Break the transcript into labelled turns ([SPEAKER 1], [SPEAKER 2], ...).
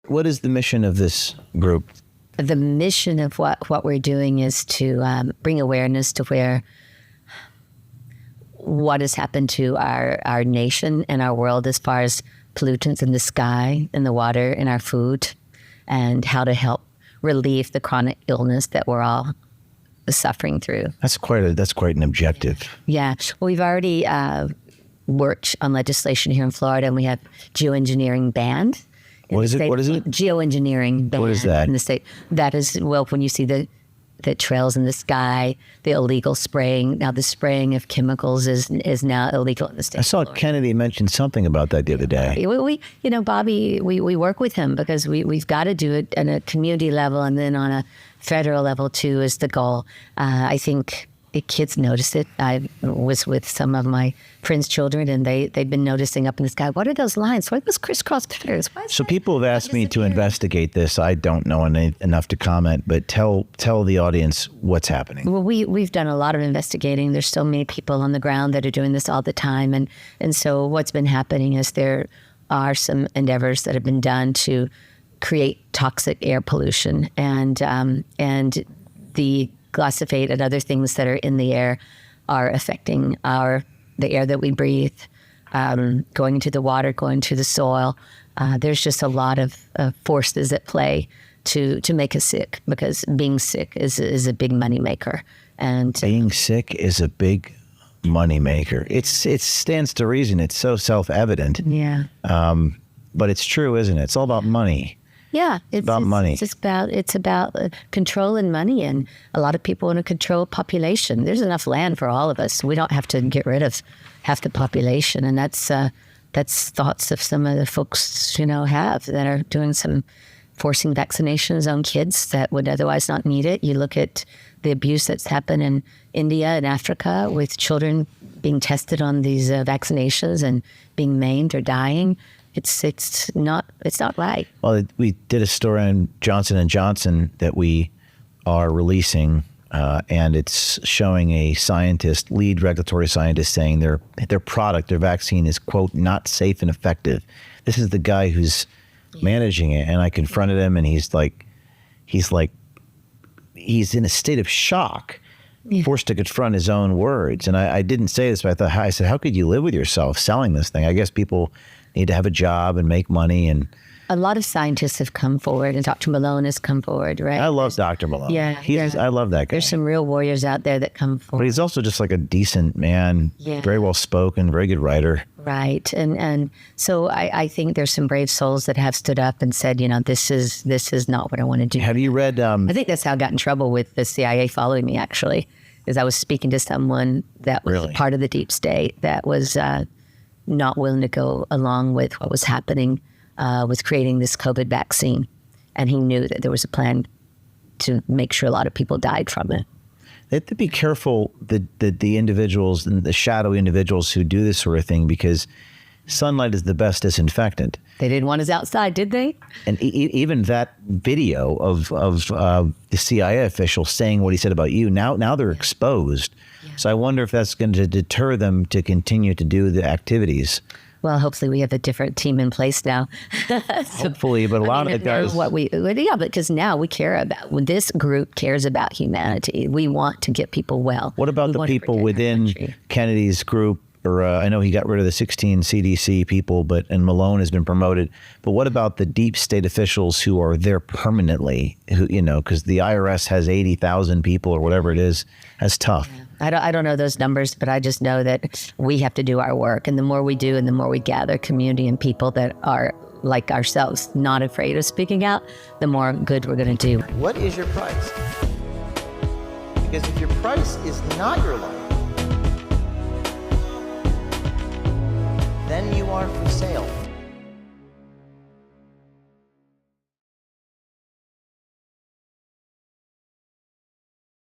[SPEAKER 1] What is the mission of this group?
[SPEAKER 2] The mission of what we're doing is to bring awareness to what has happened to our nation and our world as far as pollutants in the sky, in the water, in our food, and how to help relieve the chronic illness that we're all suffering through.
[SPEAKER 1] That's quite an objective.
[SPEAKER 2] Yeah. Well, we've already worked on legislation here in Florida, and we have geoengineering banned.
[SPEAKER 1] What is it?
[SPEAKER 2] Geoengineering banned.
[SPEAKER 1] What is that?
[SPEAKER 2] In the state. That is, well, when you see the trails in the sky, the illegal spraying. Now the spraying of chemicals is now illegal in the state.
[SPEAKER 1] I saw Kennedy mention something about that the other day.
[SPEAKER 2] We Bobby, we work with him because we've got to do it at a community level, and then on a federal level too is the goal. I think the kids notice it. I was with some of my friends' children, and they've been noticing up in the sky. What are those lines? What are those crisscross cutters?
[SPEAKER 1] So people have asked me to investigate this. I don't know enough to comment, but tell the audience what's happening.
[SPEAKER 2] Well, we've done a lot of investigating. There's so many people on the ground that are doing this all the time, and so what's been happening is there are some endeavors that have been done to create toxic air pollution, and the glyphosate and other things that are in the air are affecting the air that we breathe, going into the water, going to the soil. There's just a lot of forces at play to make us sick, because being sick is a big moneymaker. And
[SPEAKER 1] being sick is a big moneymaker. It stands to reason. It's so self-evident.
[SPEAKER 2] Yeah.
[SPEAKER 1] But it's true, isn't it? It's all about money.
[SPEAKER 2] Yeah,
[SPEAKER 1] it's about money.
[SPEAKER 2] It's about control and money, and a lot of people want to control population. There's enough land for all of us. We don't have to get rid of half the population, and that's thoughts of some of the folks have that are doing some forcing vaccinations on kids that would otherwise not need it. You look at the abuse that's happened in India and Africa with children being tested on these vaccinations and being maimed or dying. It's not right.
[SPEAKER 1] Well, we did a story on Johnson & Johnson that we are releasing, and it's showing a lead regulatory scientist saying their product, their vaccine is, quote, not safe and effective. This is the guy who's managing it, and I confronted him, and he's in a state of shock, forced to confront his own words. And I didn't say this, but I said, how could you live with yourself selling this thing? I guess people need to have a job and make money. And
[SPEAKER 2] a lot of scientists have come forward, and Dr. Malone has come forward, right?
[SPEAKER 1] I love Dr. Malone.
[SPEAKER 2] Yeah.
[SPEAKER 1] I love that guy.
[SPEAKER 2] There's some real warriors out there that come forward.
[SPEAKER 1] But he's also just like a decent man, very well spoken, very good writer.
[SPEAKER 2] Right. And so I think there's some brave souls that have stood up and said, this is not what I want to do.
[SPEAKER 1] Have you read?
[SPEAKER 2] I think that's how I got in trouble with the CIA following me, actually, is I was speaking to someone that was part of the deep state that was not willing to go along with what was happening with creating this COVID vaccine. And he knew that there was a plan to make sure a lot of people died from it.
[SPEAKER 1] They have to be careful, the individuals and the shadowy individuals who do this sort of thing, because sunlight is the best disinfectant.
[SPEAKER 2] They didn't want us outside, did they?
[SPEAKER 1] And even that video of the CIA official saying what he said about you, now they're exposed. Yeah. So I wonder if that's going to deter them to continue to do the activities.
[SPEAKER 2] Well, hopefully we have a different team in place now.
[SPEAKER 1] Hopefully, but a lot of the guys...
[SPEAKER 2] because now we care about, this group cares about humanity. We want to get people well.
[SPEAKER 1] What about the people within Kennedy's group? Or I know he got rid of the 16 CDC people, and Malone has been promoted. But what about the deep state officials who are there permanently? Who, because the IRS has 80,000 people or whatever it is. That's tough.
[SPEAKER 2] Yeah. I don't know those numbers, but I just know that we have to do our work. And the more we do, and the more we gather community and people that are like ourselves, not afraid of speaking out, the more good we're going to do.
[SPEAKER 3] What is your price? Because if your price is not your life, then you are for sale.